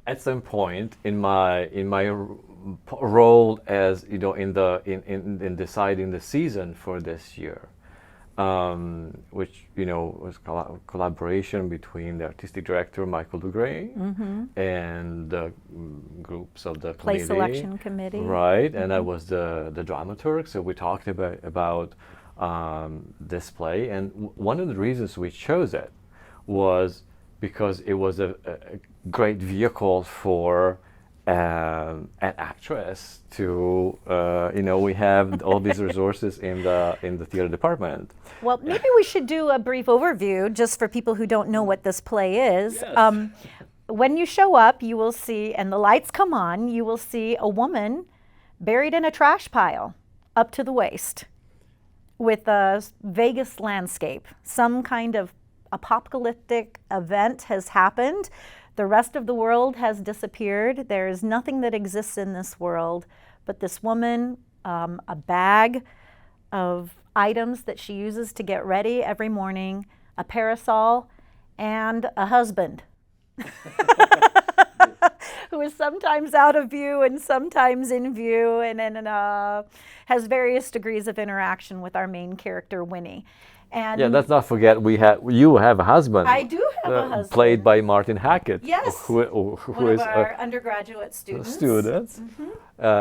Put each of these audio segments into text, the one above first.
at some point in my role as in deciding the season for this year, which was collaboration between the artistic director Michael Dugray and the groups of the Play committee. selection committee. Right, and I was the dramaturg, so we talked about this play, and one of the reasons we chose it was because it was a great vehicle for an actress to, we have all these resources in the theater department. Well, maybe we should do a brief overview just for people who don't know what this play is. Yes. When you show up, you will see, and the lights come on, you will see a woman buried in a trash pile up to the waist with a Vegas landscape. Some kind of apocalyptic event has happened. The rest of the world has disappeared. There is nothing that exists in this world but this woman, a bag of items that she uses to get ready every morning, a parasol, and a husband who is sometimes out of view and sometimes in view, and has various degrees of interaction with our main character, Winnie. And yeah, let's not forget you have a husband. I do have a husband. Played by Martin Hackett. Yes, who one is of our undergraduate students.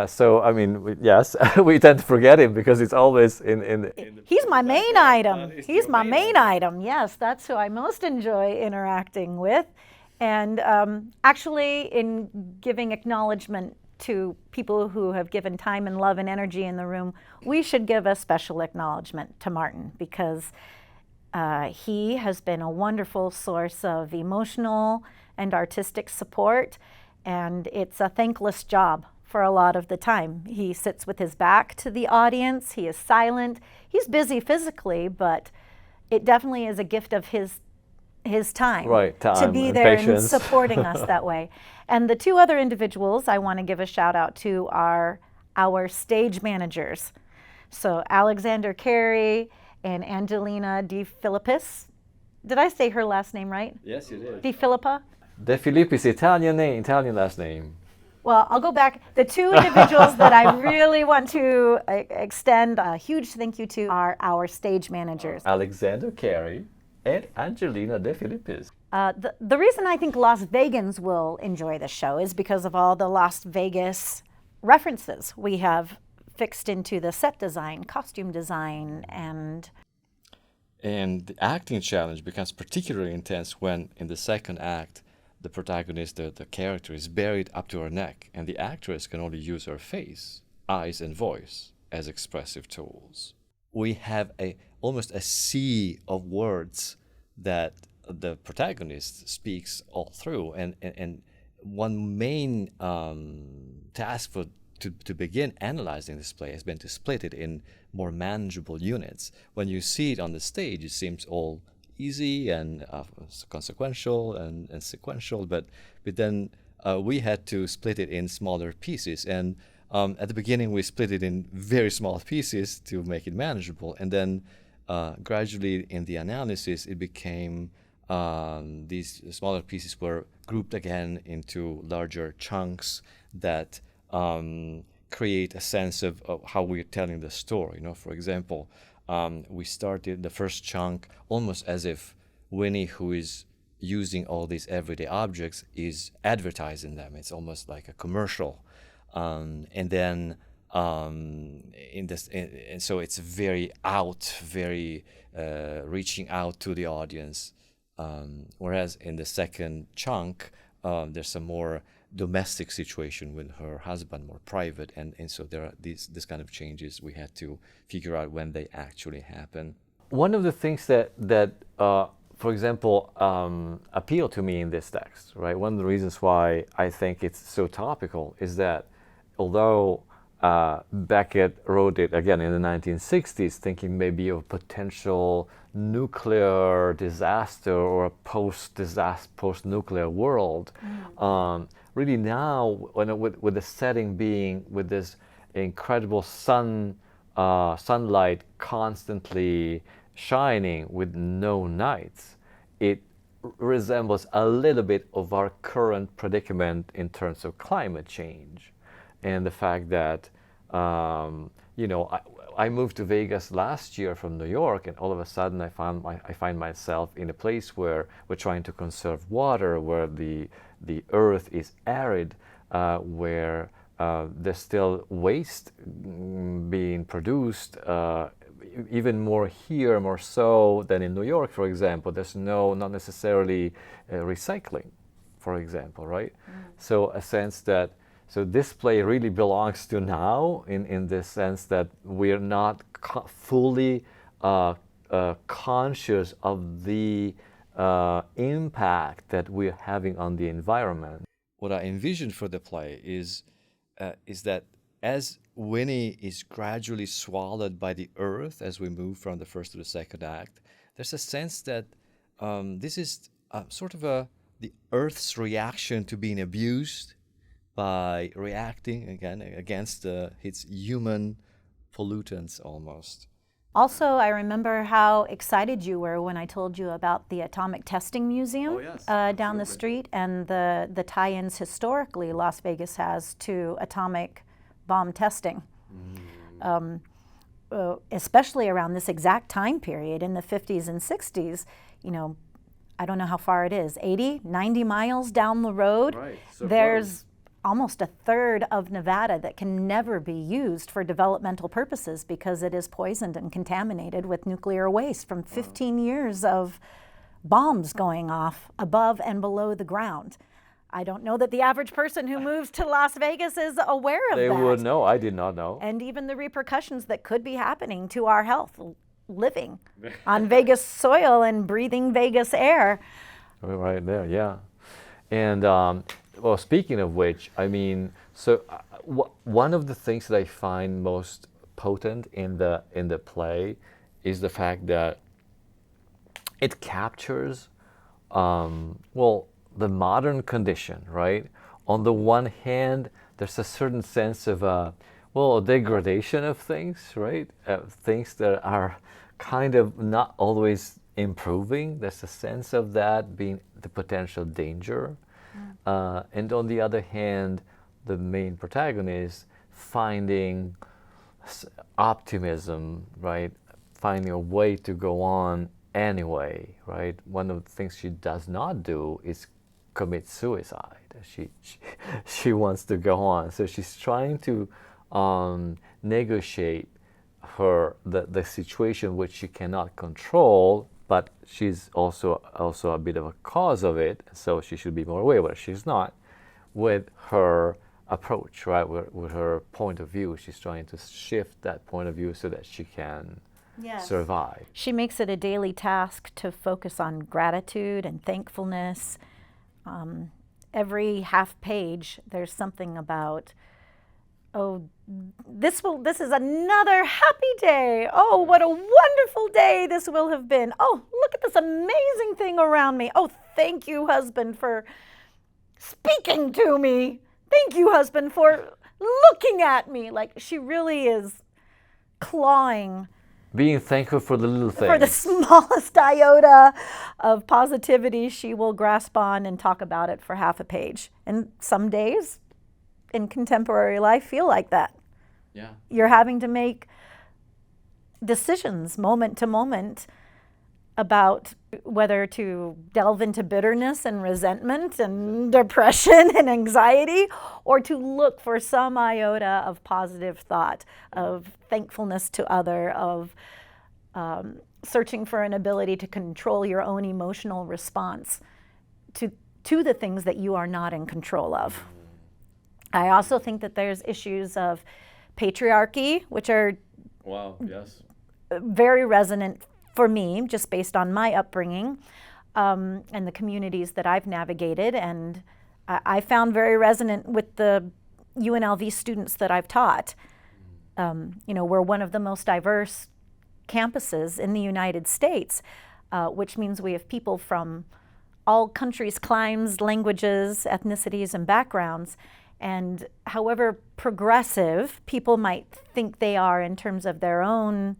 So, I mean, yes, we tend to forget him because it's always in He's my main item. He's my main item. Yes, that's who I most enjoy interacting with. And actually, in giving acknowledgement to people who have given time and love and energy in the room, we should give a special acknowledgement to Martin, because he has been a wonderful source of emotional and artistic support, and it's a thankless job for a lot of the time. He sits with his back to the audience, he is silent, he's busy physically, but it definitely is a gift of his time, right, to be there patience. and supporting us that way. And the two other individuals I want to give a shout out to are our stage managers. So Alexander Carey and Angelina De Filippis. Did I say her last name right? Yes, you did. De Filippa? De Filippis, Italian name, Italian last name. Well, I'll go back. The two individuals that I really want to extend a huge thank you to are our stage managers. Alexander Carey and Angelina De Filippis. The reason I think Las Vegans will enjoy the show is because of all the Las Vegas references we have fixed into the set design, costume design, and the acting challenge becomes particularly intense when, in the second act, the protagonist, the character, is buried up to her neck, and the actress can only use her face, eyes, and voice as expressive tools. We have almost a sea of words that the protagonist speaks all through, and one main task to begin analyzing this play has been to split it in more manageable units. When you see it on the stage, it seems all easy and consequential and sequential, but then we had to split it in smaller pieces, and at the beginning we split it in very small pieces to make it manageable, and then gradually in the analysis it became these smaller pieces were grouped again into larger chunks that create a sense of how we're telling the story. For example, we started the first chunk almost as if Winnie, who is using all these everyday objects, is advertising them. It's almost like a commercial, and then and so it's very reaching out to the audience. Whereas in the second chunk, there's some more domestic situation with her husband, more private, and so there are this kind of changes we had to figure out when they actually happen. One of the things that for example, appeal to me in this text, right? One of the reasons why I think it's so topical is that although Becket wrote it again in the 1960s, thinking maybe of potential nuclear disaster or a post-nuclear world, really now, with the setting being with this incredible sunlight constantly shining with no nights, it resembles a little bit of our current predicament in terms of climate change, and the fact that I moved to Vegas last year from New York, and all of a sudden I find myself in a place where we're trying to conserve water, where the earth is arid, where there's still waste being produced, even more here, more so than in New York, for example. There's not necessarily recycling, for example, right? So a sense that, so this play really belongs to now, in the sense that we're not fully conscious of the impact that we're having on the environment. What I envision for the play is that as Winnie is gradually swallowed by the earth as we move from the first to the second act, there's a sense that this is sort of the earth's reaction to being abused by reacting again against its human pollutants almost. Also, I remember how excited you were when I told you about the Atomic Testing Museum down the street, and the tie-ins historically Las Vegas has to atomic bomb testing. Especially around this exact time period in the 50s and 60s, I don't know how far it is, 80, 90 miles down the road, Right. So there's almost a third of Nevada that can never be used for developmental purposes because it is poisoned and contaminated with nuclear waste from 15 years of bombs going off above and below the ground. I don't know that the average person who moves to Las Vegas is aware of that. They would know. I did not know. And even the repercussions that could be happening to our health living on Vegas soil and breathing Vegas air. Right there, yeah. And well, speaking of which, I mean, so one of the things that I find most potent in the play is the fact that it captures, the modern condition, right? On the one hand, there's a certain sense of, a degradation of things, right? Things that are kind of not always improving. There's a sense of that being the potential danger. And on the other hand, the main protagonist finding optimism, right? Finding a way to go on anyway, right? One of the things she does not do is commit suicide. She wants to go on. So she's trying to negotiate the situation which she cannot control, but she's also a bit of a cause of it, so she should be more aware, but she's not, with her approach, right? With her point of view. She's trying to shift that point of view so that she can survive. She makes it a daily task to focus on gratitude and thankfulness. Every half page, there's something about, this is another happy day. Oh, what a wonderful day this will have been. Oh, look at this amazing thing around me. Oh, thank you, husband, for speaking to me. Thank you, husband, for looking at me. Like, she really is clawing. Being thankful for the little things. For the smallest iota of positivity, she will grasp on and talk about it for half a page. And some days in contemporary life feel like that. Yeah. You're having to make decisions moment to moment about whether to delve into bitterness and resentment and depression and anxiety, or to look for some iota of positive thought, of thankfulness to other, of searching for an ability to control your own emotional response to the things that you are not in control of. I also think that there's issues of patriarchy, which are very resonant for me, just based on my upbringing and the communities that I've navigated. And I found very resonant with the UNLV students that I've taught. We're one of the most diverse campuses in the United States, which means we have people from all countries, climes, languages, ethnicities, and backgrounds. And however progressive people might think they are in terms of their own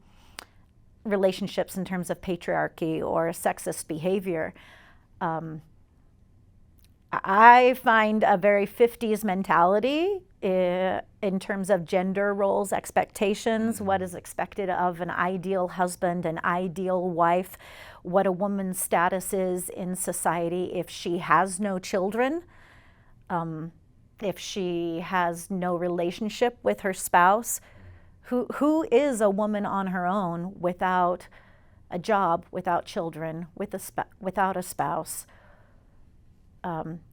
relationships, in terms of patriarchy or sexist behavior, I find a very 50s mentality in terms of gender roles, expectations, what is expected of an ideal husband, an ideal wife, what a woman's status is in society if she has no children, if she has no relationship with her spouse. Who is a woman on her own without a job, without children, without a spouse?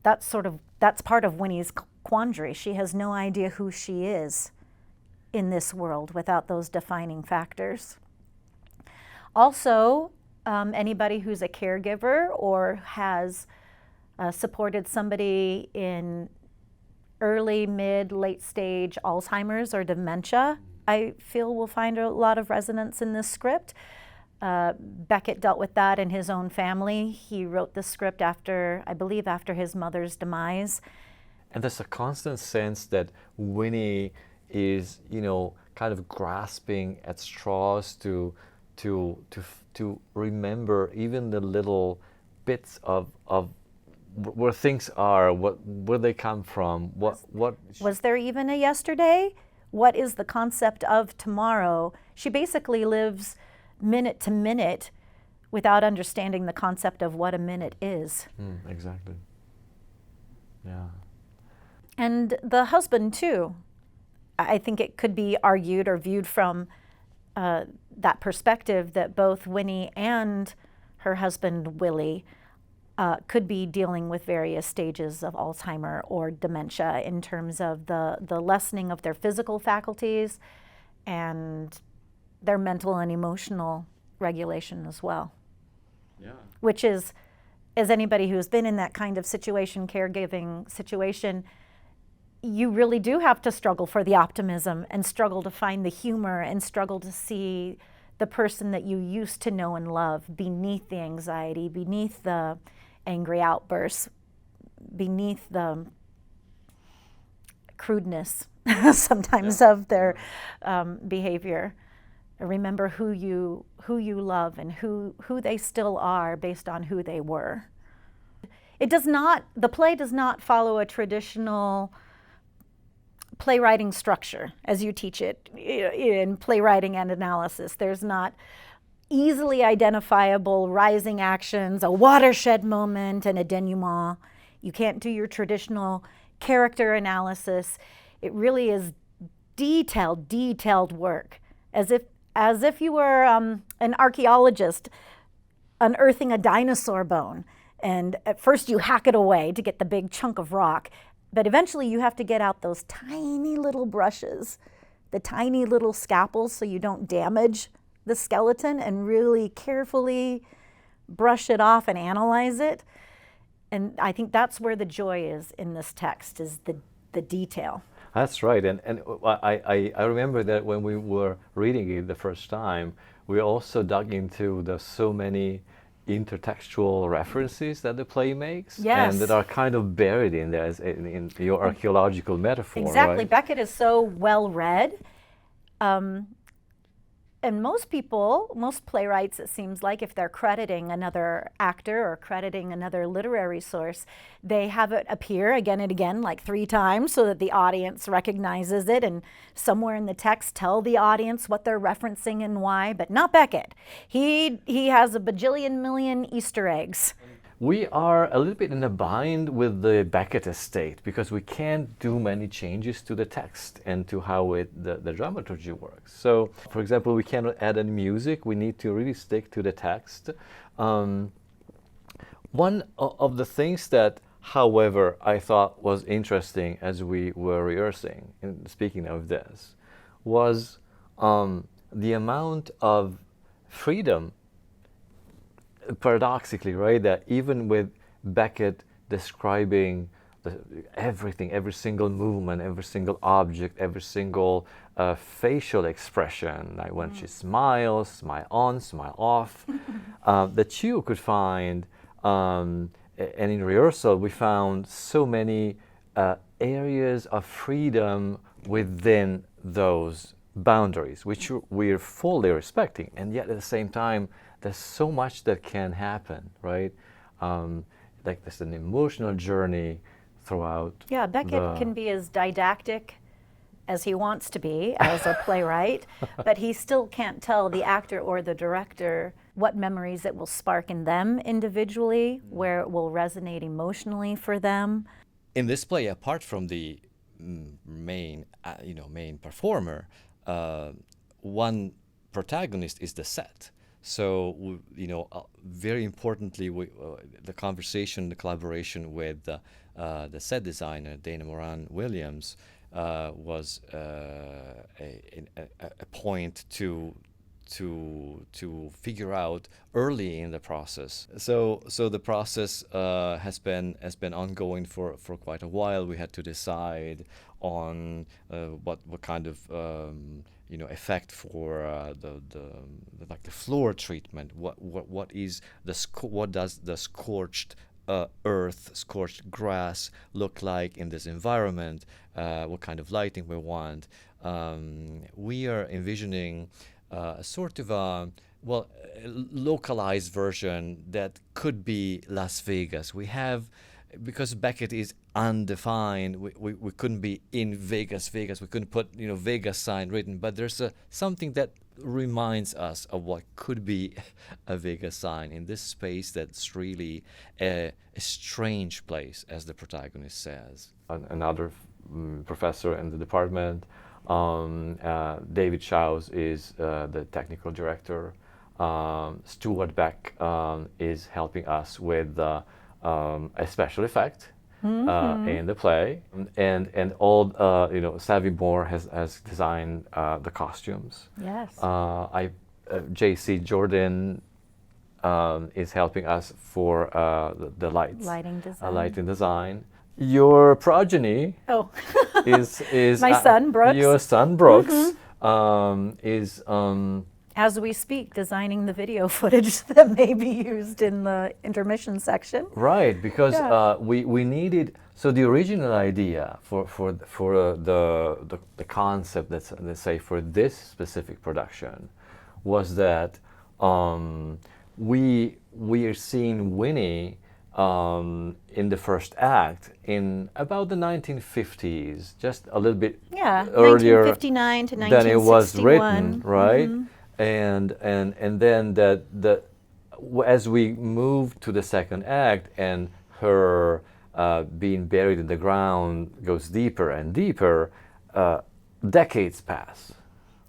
That's part of Winnie's quandary. She has no idea who she is in this world without those defining factors. Also, anybody who's a caregiver or has supported somebody in early, mid, late stage Alzheimer's or dementia, I feel will find a lot of resonance in this script. Becket dealt with that in his own family. He wrote the script after, I believe, after his mother's demise. And there's a constant sense that Winnie is, kind of grasping at straws to remember even the little bits of where things are, where they come from, what was there even a yesterday? What is the concept of tomorrow? She basically lives minute to minute without understanding the concept of what a minute is. Exactly. Yeah. And the husband too. I think it could be argued or viewed from that perspective that both Winnie and her husband Willie could be dealing with various stages of Alzheimer or dementia in terms of the lessening of their physical faculties and their mental and emotional regulation as well. Yeah. Which is, as anybody who's been in that kind of situation, caregiving situation, you really do have to struggle for the optimism and struggle to find the humor and struggle to see the person that you used to know and love beneath the anxiety, beneath the angry outbursts, beneath the crudeness sometimes of their behavior. Remember who you love and who they still are based on who they were. The play does not follow a traditional playwriting structure as you teach it in playwriting and analysis. There's not easily identifiable rising actions, a watershed moment, and a denouement. You can't do your traditional character analysis. It really is detailed work, as if you were an archaeologist unearthing a dinosaur bone. And at first you hack it away to get the big chunk of rock, but eventually you have to get out those tiny little brushes, the tiny little scalpels so you don't damage the skeleton, and really carefully brush it off and analyze it. And I think that's where the joy is in this text, is the detail. That's right, and I remember that when we were reading it the first time, we also dug into the so many intertextual references that the play makes, yes, and that are kind of buried in there in your archaeological metaphor. Exactly, right? Becket is so well read. And most playwrights, it seems like, if they're crediting another actor or crediting another literary source, they have it appear again and again, like 3 times, so that the audience recognizes it, and somewhere in the text tell the audience what they're referencing and why, but not Becket. He has a bajillion million Easter eggs. We are a little bit in a bind with the Becket estate because we can't do many changes to the text and to how the dramaturgy works. So, for example, we cannot add any music. We need to really stick to the text. One of the things that, however, I thought was interesting as we were rehearsing, and speaking of this, was the amount of freedom, paradoxically, right, that even with Becket describing everything, every single movement, every single object, every single facial expression, like when she smiles, smile on, smile off, that you could find, and in rehearsal we found so many areas of freedom within those boundaries, which we're fully respecting, and yet at the same time there's so much that can happen, right? like there's an emotional journey throughout. Yeah, Beckett can be as didactic as he wants to be as a playwright, but he still can't tell the actor or the director what memories it will spark in them individually, where it will resonate emotionally for them. In this play, apart from the main performer, one protagonist is the set. So very importantly, the conversation, the collaboration with the set designer Dana Moran Williams was a point to figure out early in the process. So the process has been ongoing for quite a while. We had to decide on what kind of effect for the floor treatment. What does the scorched earth, scorched grass look like in this environment? What kind of lighting we want? We are envisioning a sort of a localized version that could be Las Vegas. We have, because Beckett is undefined, we couldn't be in Vegas. We couldn't put Vegas sign written, but there's something that reminds us of what could be a Vegas sign in this space that's really a strange place, as the protagonist says. Another professor in the department, David Schaus, is the technical director. Stuart Beck is helping us with a special effect in the play, and all Savvy Moore has designed the costumes. Yes. J.C. Jordan is helping us for the lighting design. Your progeny is my son Brooks. Your son Brooks is as we speak, designing the video footage that may be used in the intermission section. Right, because we needed, so the original idea for the concept, let's say for this specific production, was that we are seeing Winnie in the first act in about the 1950s, just a little bit earlier 1959 to 1961. than it was written, right? And then as we move to the second act and her being buried in the ground goes deeper and deeper, decades pass.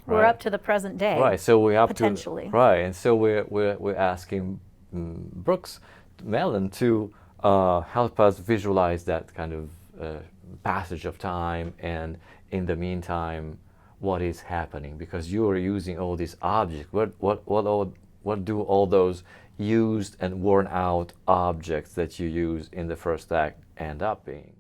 Right? We're up to the present day. Right, so we're up potentially. And so we're asking Brooks Mellen to help us visualize that kind of passage of time, and in the meantime, what is happening, because you are using all these objects. What do all those used and worn out objects that you use in the first act end up being?